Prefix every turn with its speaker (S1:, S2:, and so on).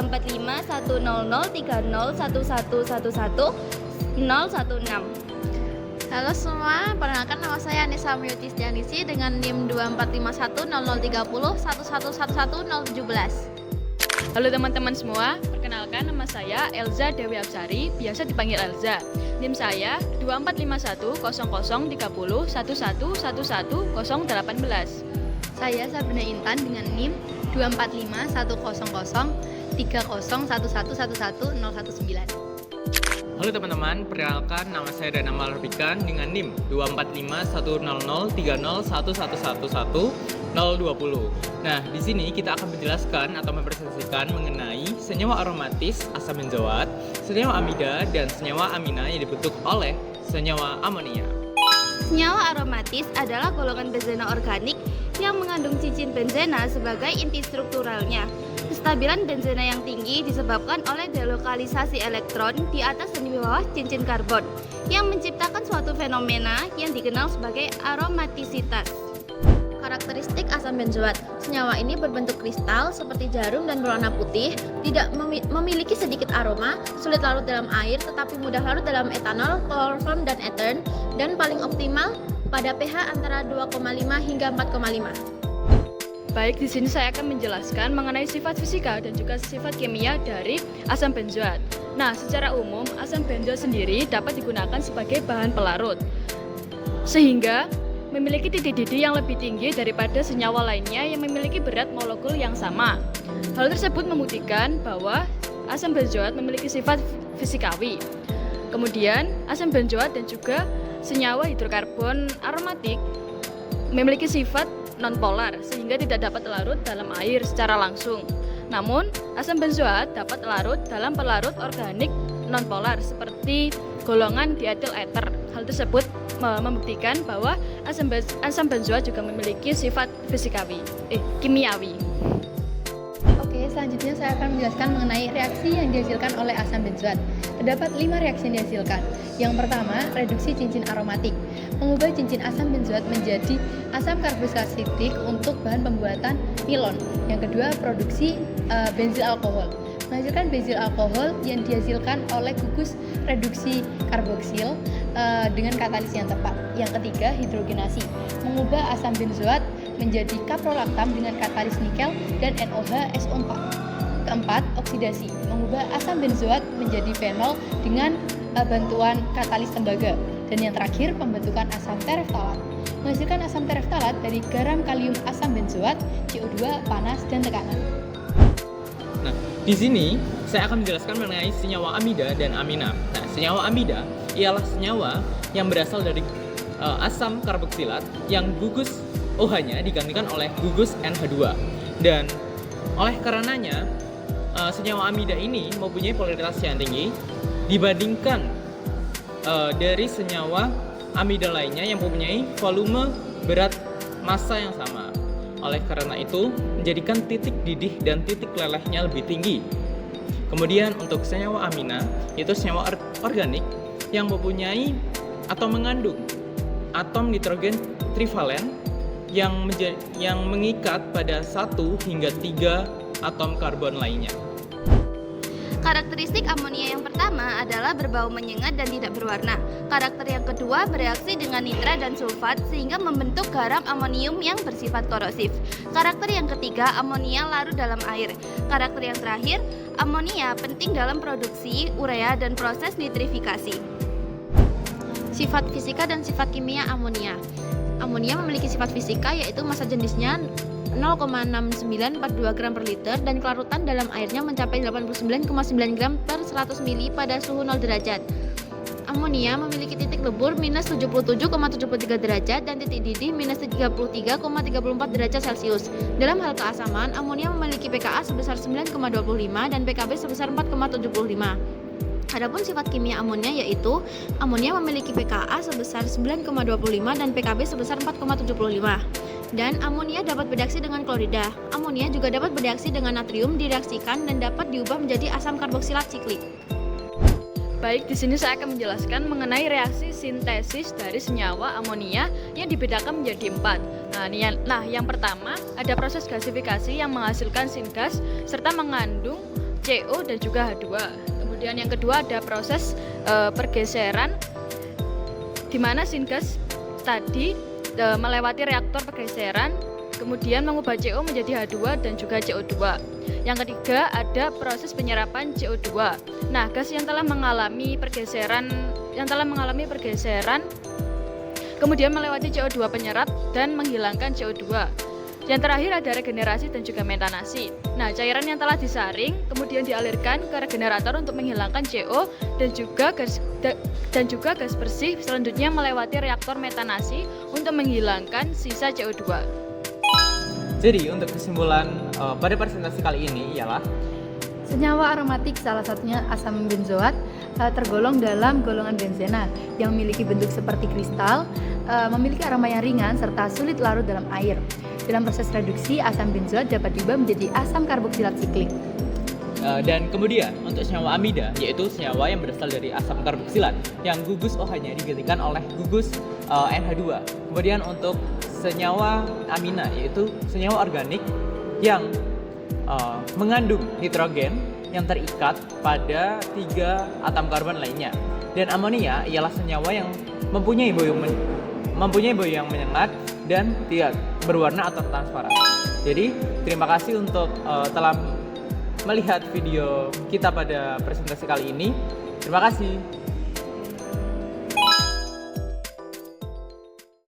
S1: NIM 245100301111016.
S2: Halo semua, perkenalkan nama saya Anissa Miyuti Stianisi dengan NIM 245100301111017.
S3: Halo teman-teman semua, perkenalkan nama saya Elza Dewi Absari, biasa dipanggil Elza. NIM saya 245100011111018.
S2: Saya Sabrina Intan dengan NIM 245100301111019.
S4: Halo teman-teman, perkenalkan nama saya Dana Malorbikan dengan NIM 245100301111020. Nah, di sini kita akan menjelaskan atau mempresentasikan mengenai senyawa aromatis asam benzoat, senyawa amida, dan senyawa amina yang dibentuk oleh senyawa amonia.
S1: Senyawa aromatis adalah golongan benzena organik yang mengandung cincin benzena sebagai inti strukturalnya. Kestabilan benzena yang tinggi disebabkan oleh delokalisasi elektron di atas dan di bawah cincin karbon yang menciptakan suatu fenomena yang dikenal sebagai aromatisitas.
S2: Karakteristik asam benzoat. Senyawa ini berbentuk kristal seperti jarum dan berwarna putih, tidak memiliki sedikit aroma, sulit larut dalam air tetapi mudah larut dalam etanol, kloroform dan ethern, dan paling optimal pada pH antara 2,5 hingga 4,5.
S3: Baik, di sini saya akan menjelaskan mengenai sifat fisika dan juga sifat kimia dari asam benzoat. Nah, secara umum asam benzoat sendiri dapat digunakan sebagai bahan pelarut, sehingga memiliki titik didih yang lebih tinggi daripada senyawa lainnya yang memiliki berat molekul yang sama. Hal tersebut membuktikan bahwa asam benzoat memiliki sifat fisikawi. Kemudian, asam benzoat dan juga senyawa hidrokarbon aromatik memiliki sifat nonpolar sehingga tidak dapat larut dalam air secara langsung. Namun, asam benzoat dapat larut dalam pelarut organik nonpolar seperti golongan dietil ether. Hal tersebut membuktikan bahwa asam benzoat juga memiliki sifat kimiawi.
S5: Oke, selanjutnya saya akan menjelaskan mengenai reaksi yang dihasilkan oleh asam benzoat. Terdapat 5 reaksi yang dihasilkan. Yang pertama, reduksi cincin aromatik, mengubah cincin asam benzoat menjadi asam karboksilatik untuk bahan pembuatan nilon. Yang kedua, produksi benzil alkohol, menghasilkan benzil alkohol yang dihasilkan oleh gugus reduksi karboksil dengan katalis yang tepat. Yang ketiga, hidrogenasi, mengubah asam benzoat menjadi kaprolaktam dengan katalis nikel dan NOH-SO4. Keempat, oksidasi, mengubah asam benzoat menjadi fenol dengan bantuan katalis tembaga. Dan yang terakhir, pembentukan asam tereftalat, menghasilkan asam tereftalat dari garam kalium asam benzoat, CO2, panas, dan tekanan.
S4: Nah, di sini saya akan menjelaskan mengenai senyawa amida dan amina. Nah, senyawa amida ialah senyawa yang berasal dari asam karboksilat yang gugus OH-nya digantikan oleh gugus NH2. Dan oleh karenanya, senyawa amida ini mempunyai polaritas yang tinggi dibandingkan dari senyawa amida lainnya yang mempunyai volume berat massa yang sama. Oleh karena itu, menjadikan titik didih dan titik lelehnya lebih tinggi. Kemudian untuk senyawa amina, yaitu senyawa organik yang mempunyai atau mengandung atom nitrogen trivalen yang mengikat pada 1 hingga 3 atom karbon lainnya.
S1: Karakteristik amonia yang pertama adalah berbau menyengat dan tidak berwarna. Karakter yang kedua bereaksi dengan nitrat dan sulfat sehingga membentuk garam amonium yang bersifat korosif. Karakter yang ketiga, amonia larut dalam air. Karakter yang terakhir, amonia penting dalam produksi urea dan proses nitrifikasi.
S2: Sifat fisika dan sifat kimia amonia. Amonia memiliki sifat fisika yaitu massa jenisnya 0,6942 gram per liter dan kelarutan dalam airnya mencapai 89,9 gram per 100 ml pada suhu 0 derajat. Amonia memiliki titik lebur minus 77,73 derajat dan titik didih minus 33,34 derajat Celcius. Dalam hal keasaman, amonia memiliki pKa sebesar 9,25 dan pKb sebesar 4,75. Adapun sifat kimia amonia yaitu amonia memiliki pKa sebesar 9,25 dan pKb sebesar 4,75. Dan amonia dapat bereaksi dengan klorida. Amonia juga dapat bereaksi dengan natrium, direaksikan dan dapat diubah menjadi asam karboksilat siklik.
S3: Baik, di sini saya akan menjelaskan mengenai reaksi sintesis dari senyawa amonia yang dibedakan menjadi 4. Nah, yang pertama ada proses gasifikasi yang menghasilkan syngas serta mengandung CO dan juga H2. Kemudian yang kedua ada proses pergeseran di mana syngas tadi melewati reaktor pergeseran kemudian mengubah CO menjadi H2 dan juga CO2. Yang ketiga ada proses penyerapan CO2. Nah, gas yang telah mengalami pergeseran kemudian melewati CO2 penyerap dan menghilangkan CO2. Yang terakhir ada regenerasi dan juga metanasi. Nah, cairan yang telah disaring kemudian dialirkan ke regenerator untuk menghilangkan CO dan juga gas bersih selanjutnya melewati reaktor metanasi untuk menghilangkan sisa CO2.
S4: Jadi untuk kesimpulan pada presentasi kali ini ialah
S5: senyawa aromatik salah satunya asam benzoat tergolong dalam golongan benzena yang memiliki bentuk seperti kristal, memiliki aroma yang ringan serta sulit larut dalam air. Dalam proses reduksi, asam benzoat dapat diubah menjadi asam karboksilat siklik.
S4: dan kemudian untuk senyawa amida yaitu senyawa yang berasal dari asam karboksilat yang gugus OH-nya digantikan oleh gugus NH2. Kemudian untuk senyawa amina yaitu senyawa organik yang mengandung nitrogen yang terikat pada 3 atom karbon lainnya. Dan amonia ialah senyawa yang mempunyai bau yang menyengat dan tidak berwarna atau transparan. Jadi terima kasih untuk telah melihat video kita pada presentasi kali ini. Terima kasih.